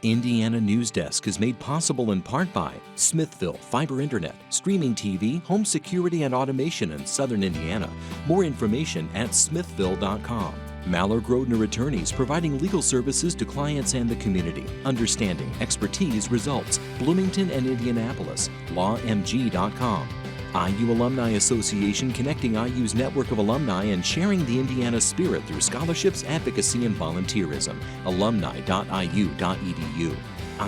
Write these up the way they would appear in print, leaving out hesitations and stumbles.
Indiana Newsdesk is made possible in part by Smithville Fiber Internet, streaming TV, home security and automation in Southern Indiana. More information at smithville.com. Mallard Grodner Attorneys providing legal services to clients and the community. Understanding, expertise, results. Bloomington and Indianapolis. LawMG.com. IU Alumni Association connecting IU's network of alumni and sharing the Indiana spirit through scholarships, advocacy, and volunteerism. Alumni.iu.edu.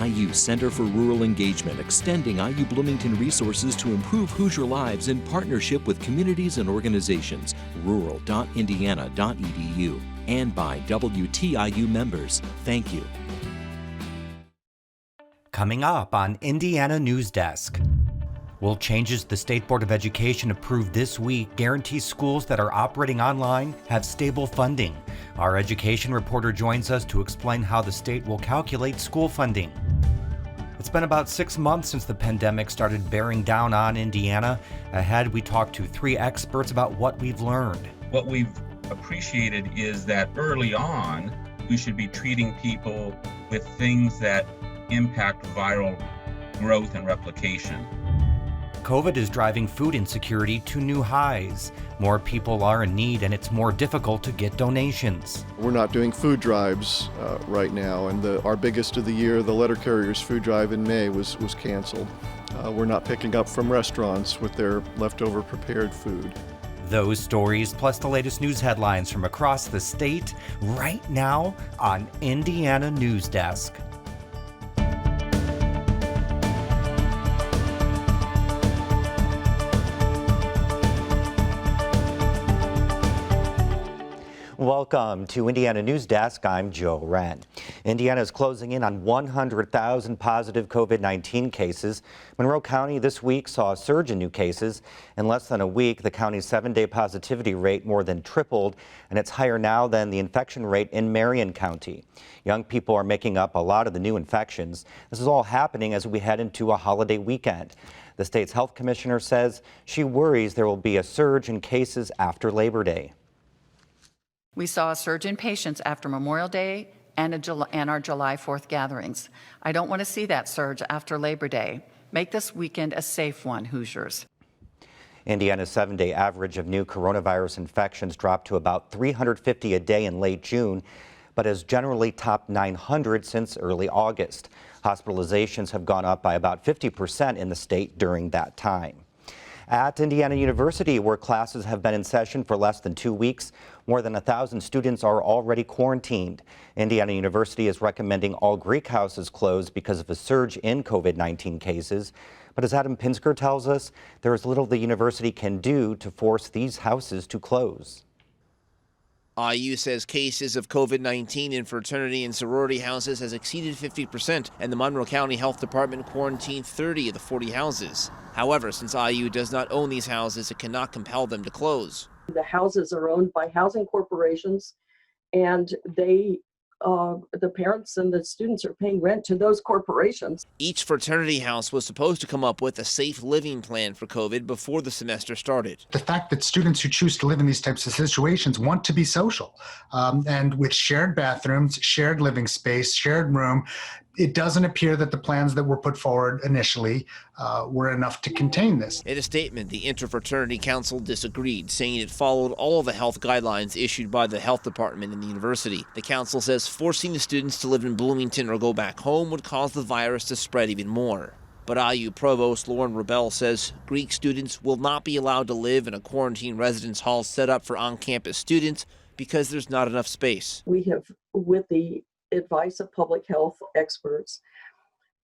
IU Center for Rural Engagement extending IU Bloomington resources to improve Hoosier lives in partnership with communities and organizations. Rural.indiana.edu. And by WTIU members. Thank you. Coming up on Indiana Newsdesk. Will changes the State Board of Education approved this week guarantee schools that are operating online have stable funding? Our education reporter joins us to explain how the state will calculate school funding. It's been about 6 months since the pandemic started bearing down on Indiana. Ahead, we talk to 3 experts about what we've learned. What we've appreciated is that early on, we should be treating people with things that impact viral growth and replication. COVID is driving food insecurity to new highs. More people are in need and it's more difficult to get donations. We're not doing food drives right now, and our biggest of the year, the letter carriers food drive in May, was canceled. We're not picking up from restaurants with their leftover prepared food. Those stories, plus the latest news headlines from across the state, right now on Indiana Newsdesk. Welcome to Indiana Newsdesk. I'm Joe Wren. Indiana is closing in on 100,000 positive COVID-19 cases. Monroe County this week saw a surge in new cases. In less than a week, the county's 7-day positivity rate more than tripled, and it's higher now than the infection rate in Marion County. Young people are making up a lot of the new infections. This is all happening as we head into a holiday weekend. The state's health commissioner says she worries there will be a surge in cases after Labor Day. We saw a surge in patients after Memorial Day and our July 4th gatherings. I don't want to see that surge after Labor Day. Make this weekend a safe one, Hoosiers. Indiana's 7-day average of new coronavirus infections dropped to about 350 a day in late June, but has generally topped 900 since early August. Hospitalizations have gone up by about 50% in the state during that time. At Indiana University, where classes have been in session for less than 2 weeks, more than 1,000 students are already quarantined. Indiana University is recommending all Greek houses close because of a surge in COVID-19 cases. But as Adam Pinsker tells us, there is little the university can do to force these houses to close. IU says cases of COVID-19 in fraternity and sorority houses has exceeded 50%, and the Monroe County Health Department quarantined 30 of the 40 houses. However, since IU does not own these houses, it cannot compel them to close. The houses are owned by housing corporations, and the parents and the students are paying rent to those corporations. Each fraternity house was supposed to come up with a safe living plan for COVID before the semester started. The fact that students who choose to live in these types of situations want to be social, and with shared bathrooms, shared living space, shared room, it doesn't appear that the plans that were put forward initially were enough to contain this. In a statement, the Interfraternity Council disagreed, saying it followed all of the health guidelines issued by the health department in the university. The council says forcing the students to live in Bloomington or go back home would cause the virus to spread even more. But IU Provost Lauren Rebel says Greek students will not be allowed to live in a quarantine residence hall set up for on-campus students because there's not enough space. We have, with the advice of public health experts,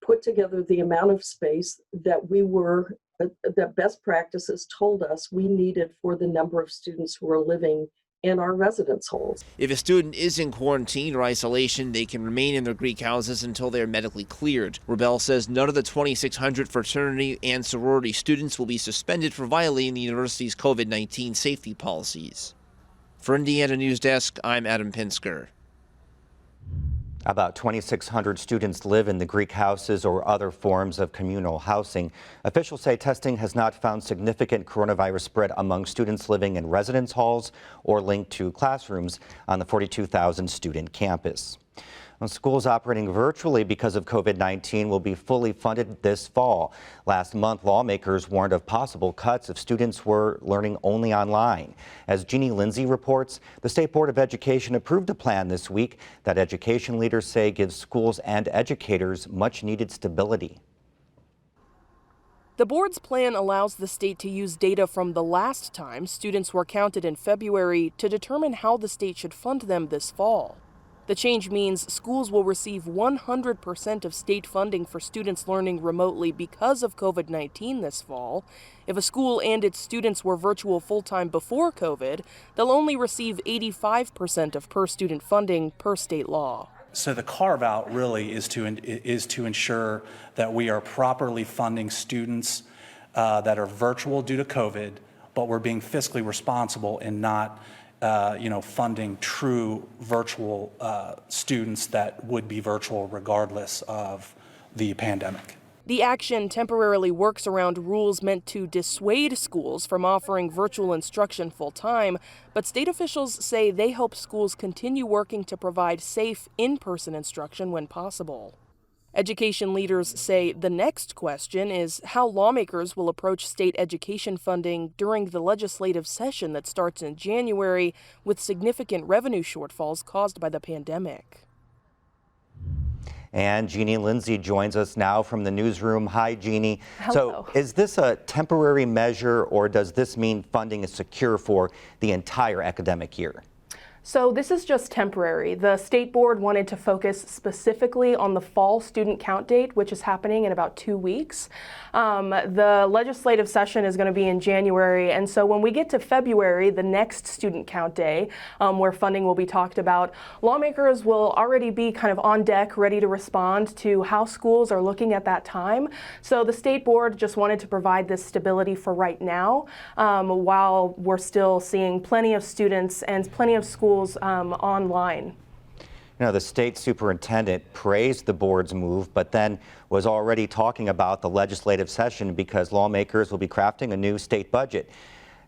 put together the amount of space that that best practices told us we needed for the number of students who are living in our residence halls. If a student is in quarantine or isolation, they can remain in their Greek houses until they are medically cleared. Rebel says none of the 2,600 fraternity and sorority students will be suspended for violating the university's COVID-19 safety policies. For Indiana Newsdesk, I'm Adam Pinsker. About 2,600 students live in the Greek houses or other forms of communal housing. Officials say testing has not found significant coronavirus spread among students living in residence halls or linked to classrooms on the 42,000 student campus. Well, schools operating virtually because of COVID-19 will be fully funded this fall. Last month, lawmakers warned of possible cuts if students were learning only online. As Jeannie Lindsey reports, the State Board of Education approved a plan this week that education leaders say gives schools and educators much needed stability. The board's plan allows the state to use data from the last time students were counted in February to determine how the state should fund them this fall. The change means schools will receive 100% of state funding for students learning remotely because of COVID-19 this fall. If a school and its students were virtual full-time before COVID, they'll only receive 85% of per-student funding per state law. So the carve-out really is to ensure that we are properly funding students that are virtual due to COVID, but we're being fiscally responsible and not funding true virtual students that would be virtual regardless of the pandemic. The action temporarily works around rules meant to dissuade schools from offering virtual instruction full-time, but state officials say they hope schools continue working to provide safe in-person instruction when possible. Education leaders say the next question is how lawmakers will approach state education funding during the legislative session that starts in January with significant revenue shortfalls caused by the pandemic. And Jeannie Lindsey joins us now from the newsroom. Hi, Jeannie. Hello. So is this a temporary measure, or does this mean funding is secure for the entire academic year? So this is just temporary. The state board wanted to focus specifically on the fall student count date, which is happening in about 2 weeks. The legislative session is going to be in January, and so when we get to February, the next student count day, where funding will be talked about, lawmakers will already be kind of on deck, ready to respond to how schools are looking at that time. So the state board just wanted to provide this stability for right now, while we're still seeing plenty of students and plenty of schools online. Now, the state superintendent praised the board's move, but then was already talking about the legislative session because lawmakers will be crafting a new state budget.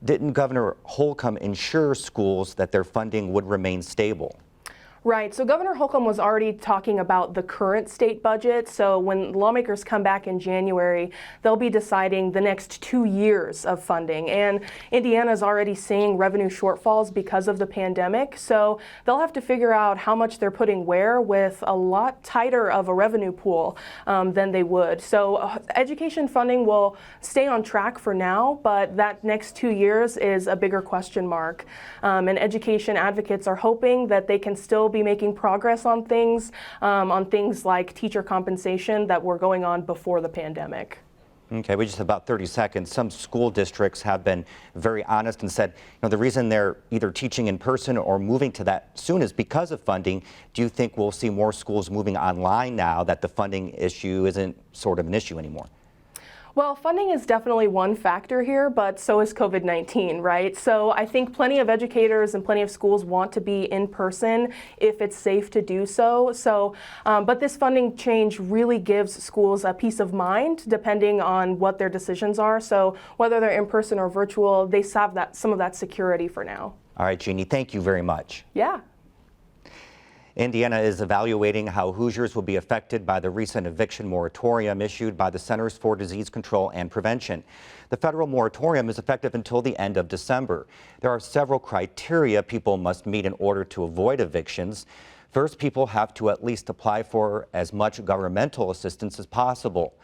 Didn't Governor Holcomb ensure schools that their funding would remain stable? Right. So Governor Holcomb was already talking about the current state budget. So when lawmakers come back in January, they'll be deciding the next 2 years of funding. And Indiana's already seeing revenue shortfalls because of the pandemic. So they'll have to figure out how much they're putting where with a lot tighter of a revenue pool than they would. So education funding will stay on track for now, but that next 2 years is a bigger question mark. And education advocates are hoping that they can still be making progress on things like teacher compensation that were going on before the pandemic. Okay, we just have about 30 seconds. Some school districts have been very honest and said, the reason they're either teaching in person or moving to that soon is because of funding. Do you think we'll see more schools moving online now that the funding issue isn't sort of an issue anymore? Well, funding is definitely one factor here, but so is COVID-19, right? So I think plenty of educators and plenty of schools want to be in person if it's safe to do so. But this funding change really gives schools a peace of mind depending on what their decisions are. So whether they're in person or virtual, they have some of that security for now. All right, Jeannie, thank you very much. Yeah. Indiana is evaluating how Hoosiers will be affected by the recent eviction moratorium issued by the Centers for Disease Control and Prevention. The federal moratorium is effective until the end of December. There are several criteria people must meet in order to avoid evictions. First, people have to at least apply for as much governmental assistance as possible.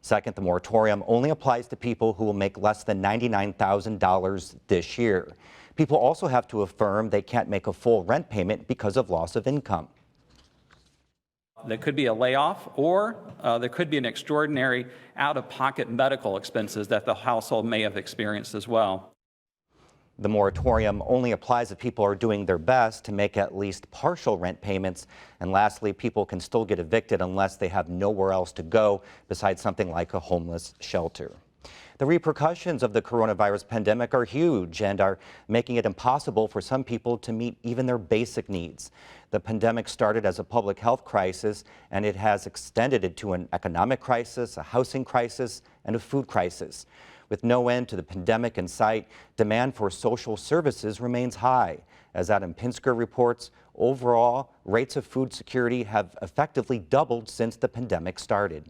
Second, the moratorium only applies to people who will make less than $99,000 this year. People also have to affirm they can't make a full rent payment because of loss of income. There could be a layoff, or there could be an extraordinary out-of-pocket medical expenses that the household may have experienced as well. The moratorium only applies if people are doing their best to make at least partial rent payments. And lastly, people can still get evicted unless they have nowhere else to go besides something like a homeless shelter. The repercussions of the coronavirus pandemic are huge and are making it impossible for some people to meet even their basic needs. The pandemic started as a public health crisis, and it has extended it to an economic crisis, a housing crisis, and a food crisis. With no end to the pandemic in sight, demand for social services remains high. As Adam Pinsker reports, overall, rates of food security have effectively doubled since the pandemic started.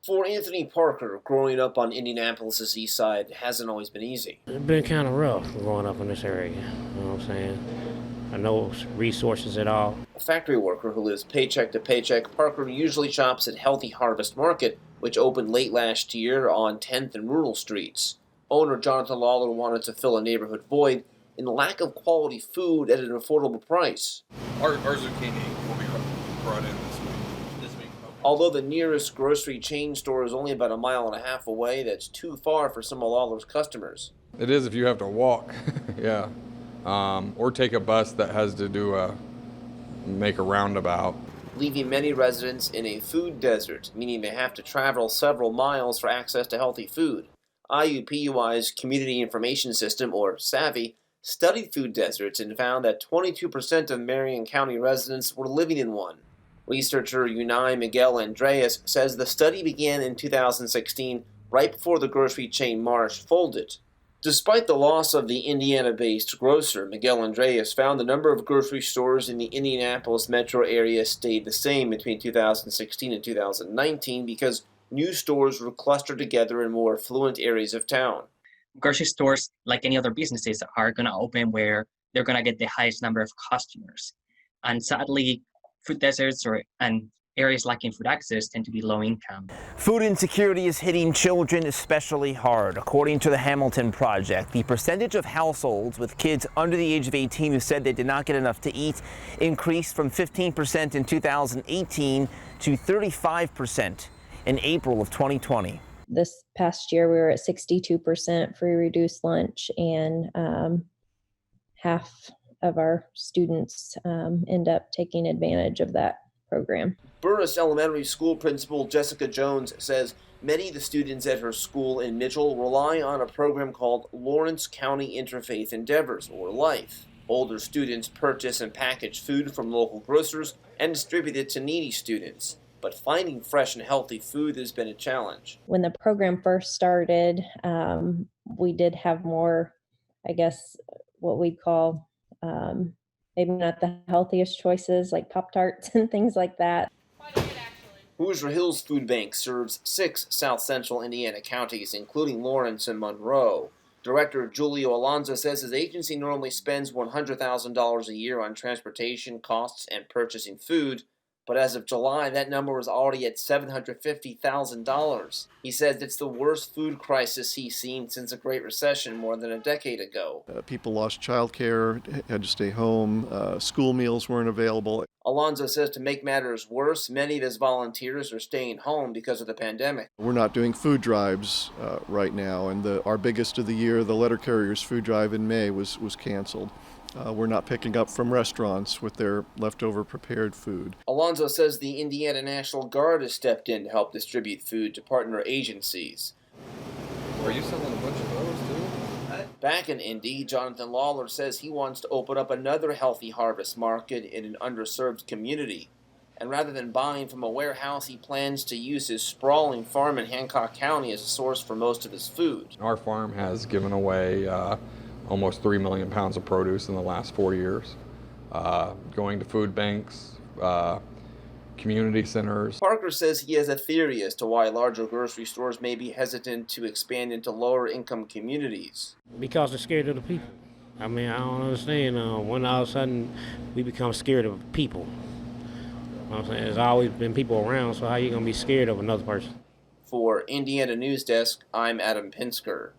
For Anthony Parker, growing up on Indianapolis' east side hasn't always been easy. It's been kind of rough growing up in this area, you know what I'm saying? No resources at all. A factory worker who lives paycheck to paycheck, Parker usually shops at Healthy Harvest Market, which opened late last year on 10th and Rural Streets. Owner Jonathan Lawler wanted to fill a neighborhood void in the lack of quality food at an affordable price. Our zucchini will be brought in this week. Although the nearest grocery chain store is only about 1.5 miles away, that's too far for some of Lawler's customers. It is if you have to walk, yeah. Or take a bus that has to make a roundabout. Leaving many residents in a food desert, meaning they have to travel several miles for access to healthy food. IUPUI's Community Information System, or SAVI, studied food deserts and found that 22% of Marion County residents were living in one. Researcher Unai Miguel Andreas says the study began in 2016, right before the grocery chain Marsh folded. Despite the loss of the Indiana-based grocer, Miguel Andreas found the number of grocery stores in the Indianapolis metro area stayed the same between 2016 and 2019 because new stores were clustered together in more affluent areas of town. Grocery stores, like any other businesses, are going to open where they're going to get the highest number of customers. And sadly, food deserts and areas lacking food access tend to be low income. Food insecurity is hitting children especially hard. According to the Hamilton Project, the percentage of households with kids under the age of 18 who said they did not get enough to eat increased from 15% in 2018 to 35% in April of 2020. This past year, we were at 62% free reduced lunch, and half of our students end up taking advantage of that program. Burris Elementary School Principal Jessica Jones says many of the students at her school in Mitchell rely on a program called Lawrence County Interfaith Endeavors, or LIFE. Older students purchase and package food from local grocers and distribute it to needy students. But finding fresh and healthy food has been a challenge. When the program first started, we did have more, I guess, what we'd call maybe not the healthiest choices, like Pop-Tarts and things like that. Hoosier Hills Food Bank serves 6 South Central Indiana counties, including Lawrence and Monroe. Director Julio Alonso says his agency normally spends $100,000 a year on transportation costs and purchasing food, but as of July, that number was already at $750,000. He says it's the worst food crisis he's seen since the Great Recession more than a decade ago. People lost childcare, had to stay home, school meals weren't available. Alonso says to make matters worse, many of his volunteers are staying home because of the pandemic. We're not doing food drives right now, and our biggest of the year, the letter carriers food drive in May, was canceled. We're not picking up from restaurants with their leftover prepared food. Alonso says the Indiana National Guard has stepped in to help distribute food to partner agencies. Are you selling a bunch of those too? Back in Indy, Jonathan Lawler says he wants to open up another Healthy Harvest Market in an underserved community. And rather than buying from a warehouse, he plans to use his sprawling farm in Hancock County as a source for most of his food. Our farm has given away almost 3 million pounds of produce in the last 4 years, going to food banks, community centers. Parker says he has a theory as to why larger grocery stores may be hesitant to expand into lower income communities. Because they're scared of the people. I mean, I don't understand when all of a sudden we become scared of people. You know what I'm saying? There's always been people around, so how are you going to be scared of another person? For Indiana Newsdesk, I'm Adam Pinsker.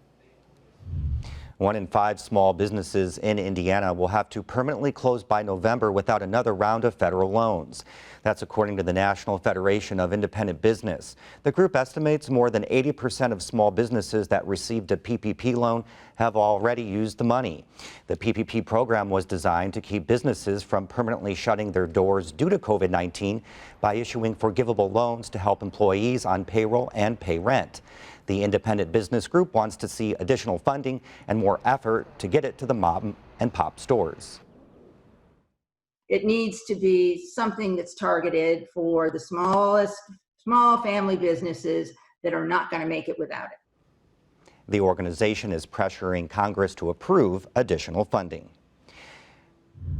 1 in 5 small businesses in Indiana will have to permanently close by November without another round of federal loans. That's according to the National Federation of Independent Business. The group estimates more than 80% of small businesses that received a PPP loan have already used the money. The PPP program was designed to keep businesses from permanently shutting their doors due to COVID-19 by issuing forgivable loans to help employees on payroll and pay rent. The Independent Business Group wants to see additional funding and more effort to get it to the mom and pop stores. It needs to be something that's targeted for the small family businesses that are not going to make it without it. The organization is pressuring Congress to approve additional funding.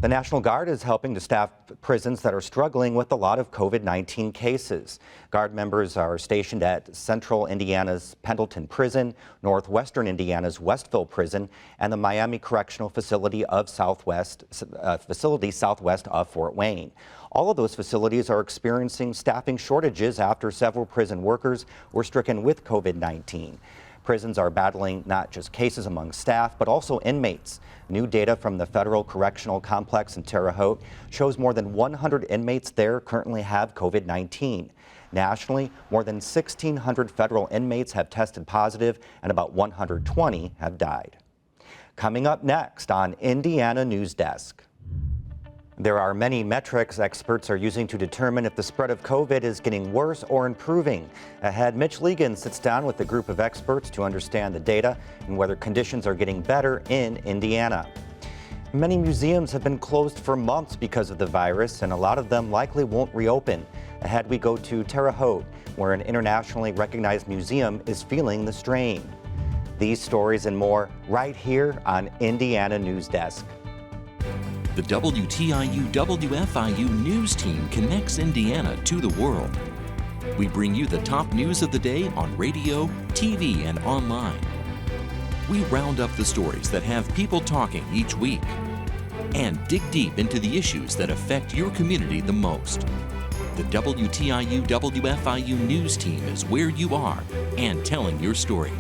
The National Guard is helping to staff prisons that are struggling with a lot of COVID-19 cases. Guard members are stationed at Central Indiana's Pendleton Prison, Northwestern Indiana's Westville Prison, and the Miami Correctional Facility southwest of Fort Wayne. All of those facilities are experiencing staffing shortages after several prison workers were stricken with COVID-19. Prisons are battling not just cases among staff, but also inmates. New data from the Federal Correctional Complex in Terre Haute shows more than 100 inmates there currently have COVID-19. Nationally, more than 1,600 federal inmates have tested positive and about 120 have died. Coming up next on Indiana Newsdesk. There are many metrics experts are using to determine if the spread of COVID is getting worse or improving. Ahead, Mitch Legan sits down with a group of experts to understand the data and whether conditions are getting better in Indiana. Many museums have been closed for months because of the virus, and a lot of them likely won't reopen. Ahead, we go to Terre Haute, where an internationally recognized museum is feeling the strain. These stories and more right here on Indiana Newsdesk. The WTIU WFIU news team connects Indiana to the world. We bring you the top news of the day on radio, TV, and online. We round up the stories that have people talking each week and dig deep into the issues that affect your community the most. The WTIU WFIU news team is where you are and telling your story.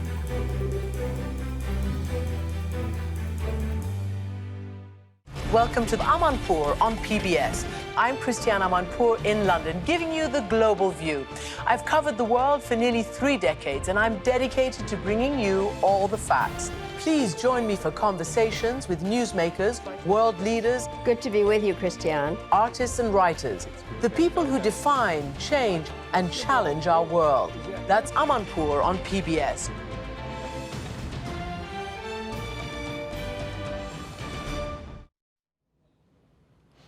Welcome to the Amanpour on PBS. I'm Christiane Amanpour in London, giving you the global view. I've covered the world for nearly 3 decades, and I'm dedicated to bringing you all the facts. Please join me for conversations with newsmakers, world leaders. Good to be with you, Christiane. Artists and writers, the people who define, change, and challenge our world. That's Amanpour on PBS.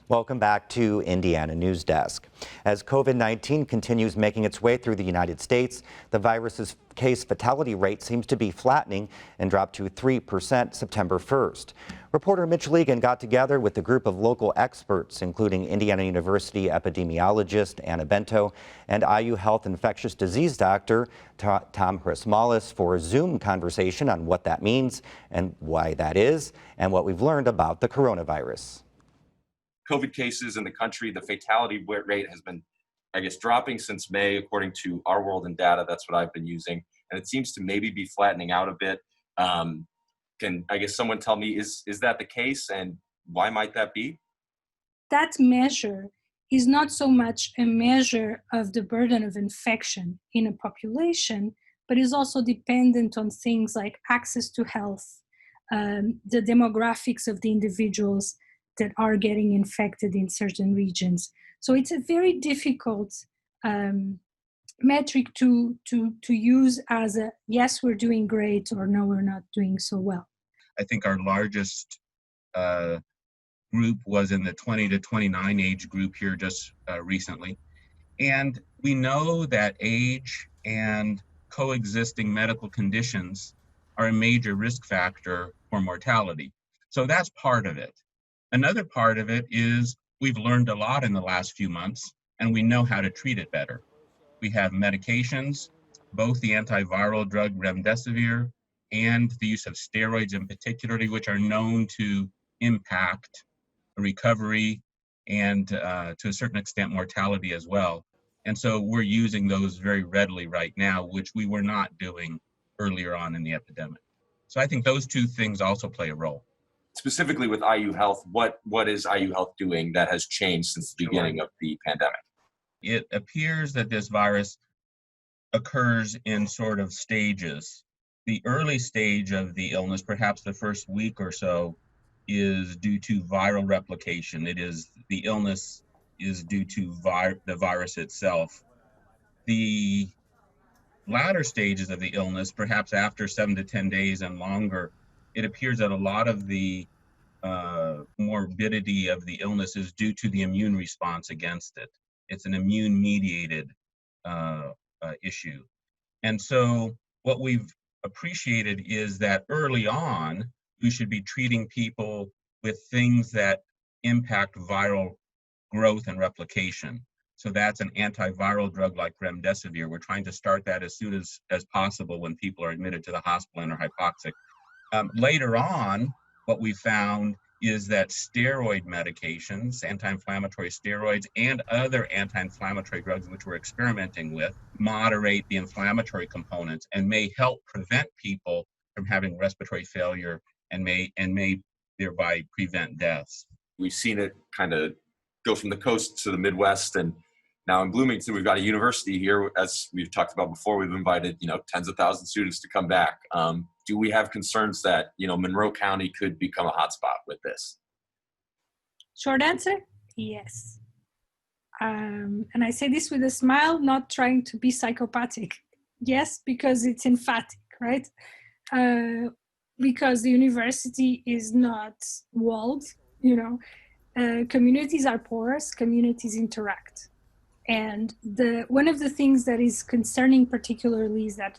Welcome back to Indiana Newsdesk. As COVID-19 continues making its way through the United States, the virus's case fatality rate seems to be flattening and dropped to 3% September 1st. Reporter Mitch Legan got together with a group of local experts, including Indiana University epidemiologist Anna Bento and IU Health infectious disease doctor Tom Hrasmalis for a Zoom conversation on what that means and why that is, and what we've learned about the coronavirus. COVID cases in the country, the fatality rate has been, dropping since May, according to Our World in Data. That's what I've been using. And it seems to maybe be flattening out a bit. Can someone tell me, is that the case, and why might that be? That measure is not so much a measure of the burden of infection in a population, but is also dependent on things like access to health, the demographics of the individuals that are getting infected in certain regions. So it's a very difficult metric to use as a, yes, we're doing great, or no, we're not doing so well. I think our largest group was in the 20 to 29 age group here just recently. And we know that age and coexisting medical conditions are a major risk factor for mortality. So that's part of it. Another part of it is we've learned a lot in the last few months, and we know how to treat it better. We have medications, both the antiviral drug remdesivir and the use of steroids in particular, which are known to impact recovery and to a certain extent mortality as well. And so we're using those very readily right now, which we were not doing earlier on in the epidemic. So I think those two things also play a role. Specifically with IU Health, what is IU Health doing that has changed since the beginning of the pandemic? It appears that this virus occurs in sort of stages. The early stage of the illness, perhaps the first week or so, is due to viral replication. The illness is due to the virus itself. The latter stages of the illness, perhaps after 7 to 10 days and longer, it appears that a lot of the morbidity of the illness is due to the immune response against it. It's an immune-mediated issue. And so what we've appreciated is that early on, we should be treating people with things that impact viral growth and replication. So that's an antiviral drug like remdesivir. We're trying to start that as soon as possible when people are admitted to the hospital and are hypoxic. Later on, what we found is that steroid medications, anti-inflammatory steroids, and other anti-inflammatory drugs which we're experimenting with moderate the inflammatory components and may help prevent people from having respiratory failure and may thereby prevent deaths. We've seen it kind of go from the coast to the Midwest, and now in Bloomington, we've got a university here. As we've talked about before, we've invited, tens of thousands of students to come back. Do we have concerns that, Monroe County could become a hotspot with this? Short answer, yes. And I say this with a smile, not trying to be psychopathic. Yes, because it's emphatic, right? Because the university is not walled, communities are porous, communities interact. And one of the things that is concerning particularly is that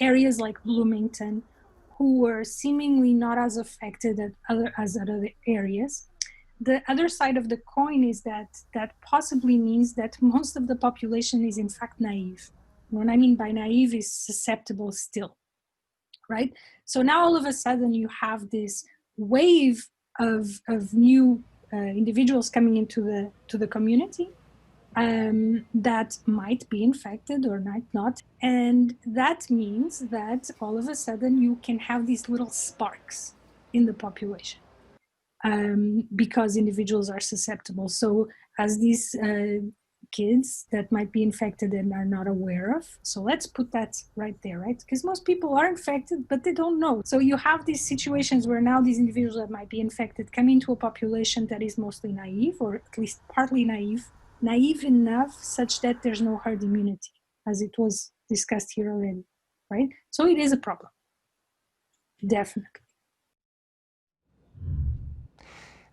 areas like Bloomington, who were seemingly not as affected as other areas, the other side of the coin is that possibly means that most of the population is in fact naive. What I mean by naive is susceptible still, right? So now all of a sudden you have this wave of new individuals coming into the community that might be infected or might not. And that means that all of a sudden you can have these little sparks in the population because individuals are susceptible. So as these kids that might be infected and are not aware of, so let's put that right there, right? Because most people are infected, but they don't know. So you have these situations where now these individuals that might be infected come into a population that is mostly naive, or at least partly naive enough such that there's no herd immunity, as it was discussed here already, right? So it is a problem, definitely.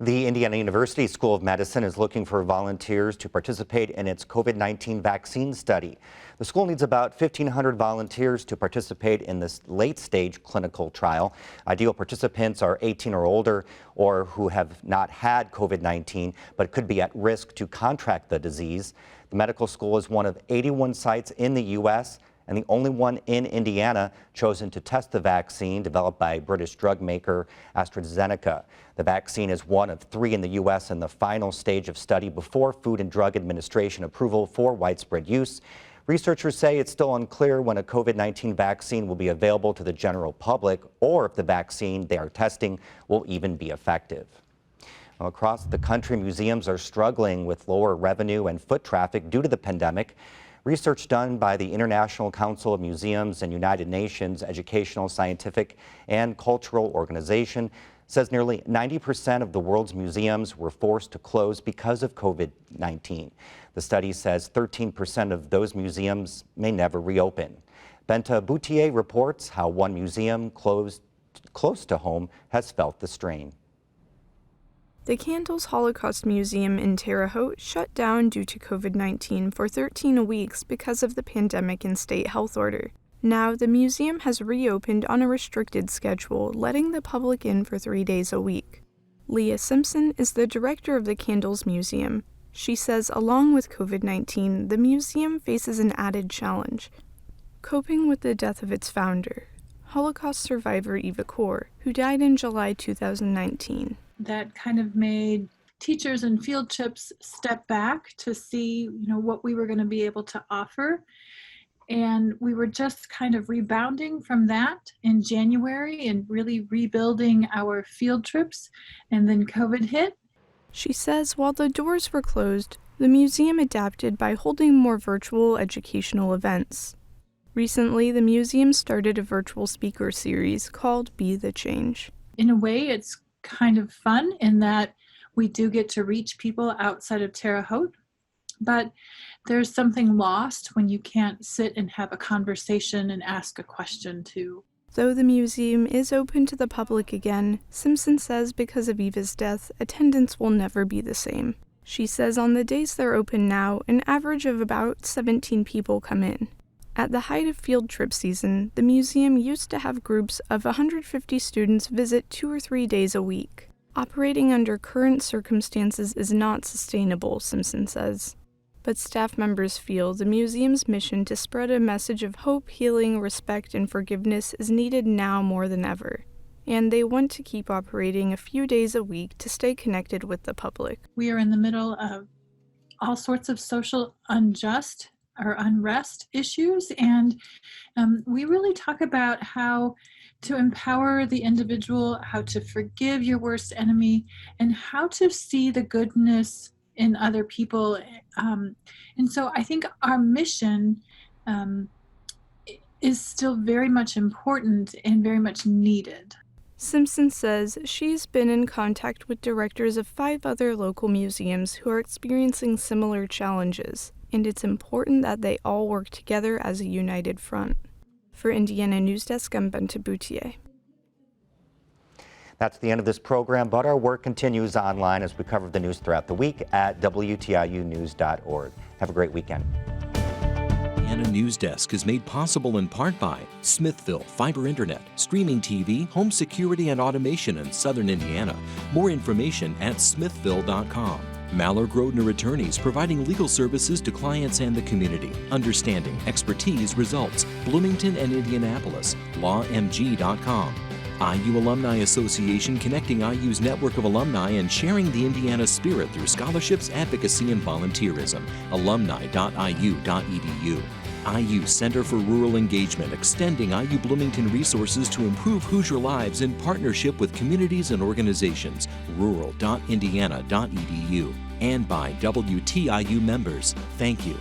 The Indiana University School of Medicine is looking for volunteers to participate in its COVID-19 vaccine study. The school needs about 1,500 volunteers to participate in this late-stage clinical trial. Ideal participants are 18 or older or who have not had COVID-19 but could be at risk to contract the disease. The medical school is one of 81 sites in the U.S. and the only one in Indiana chosen to test the vaccine developed by British drug maker AstraZeneca. The vaccine is one of 3 in the U.S. in the final stage of study before Food and Drug Administration approval for widespread use. Researchers say it's still unclear when a COVID-19 vaccine will be available to the general public or if the vaccine they are testing will even be effective. Well, across the country, museums are struggling with lower revenue and foot traffic due to the pandemic. Research done by the International Council of Museums and United Nations Educational, Scientific, and Cultural Organization says nearly 90% of the world's museums were forced to close because of COVID-19. The study says 13% of those museums may never reopen. Benta Boutier reports how one museum close to home has felt the strain. The Candles Holocaust Museum in Terre Haute shut down due to COVID-19 for 13 weeks because of the pandemic and state health order. Now, the museum has reopened on a restricted schedule, letting the public in for 3 days a week. Leah Simpson is the director of the Candles Museum. She says along with COVID-19, the museum faces an added challenge: coping with the death of its founder, Holocaust survivor Eva Kor, who died in July 2019. That kind of made teachers and field trips step back to see, what we were going to be able to offer. And we were just kind of rebounding from that in January and really rebuilding our field trips. And then COVID hit. She says while the doors were closed, the museum adapted by holding more virtual educational events. Recently, the museum started a virtual speaker series called Be the Change. In a way, it's kind of fun in that we do get to reach people outside of Terre Haute, but there's something lost when you can't sit and have a conversation and ask a question too. Though the museum is open to the public again, Simpson says because of Eva's death, attendance will never be the same. She says on the days they're open now, an average of about 17 people come in. At the height of field trip season, the museum used to have groups of 150 students visit 2 or 3 days a week. Operating under current circumstances is not sustainable, Simpson says. But staff members feel the museum's mission to spread a message of hope, healing, respect, and forgiveness is needed now more than ever. And they want to keep operating a few days a week to stay connected with the public. We are in the middle of all sorts of social unrest issues, and we really talk about how to empower the individual, how to forgive your worst enemy, and how to see the goodness in other people. And so I think our mission is still very much important and very much needed. Simpson says she's been in contact with directors of 5 other local museums who are experiencing similar challenges, and it's important that they all work together as a united front. For Indiana Newsdesk, I'm Benta Boutier. That's the end of this program, but our work continues online as we cover the news throughout the week at WTIUnews.org. Have a great weekend. Indiana Newsdesk is made possible in part by Smithville Fiber Internet, streaming TV, home security and automation in Southern Indiana. More information at smithville.com. Mallard Grodner Attorneys, providing legal services to clients and the community. Understanding, expertise, results. Bloomington and Indianapolis. LawMG.com. IU Alumni Association, connecting IU's network of alumni and sharing the Indiana spirit through scholarships, advocacy, and volunteerism. Alumni.iu.edu. IU Center for Rural Engagement, extending IU Bloomington resources to improve Hoosier lives in partnership with communities and organizations. Rural.indiana.edu. And by WTIU members. Thank you.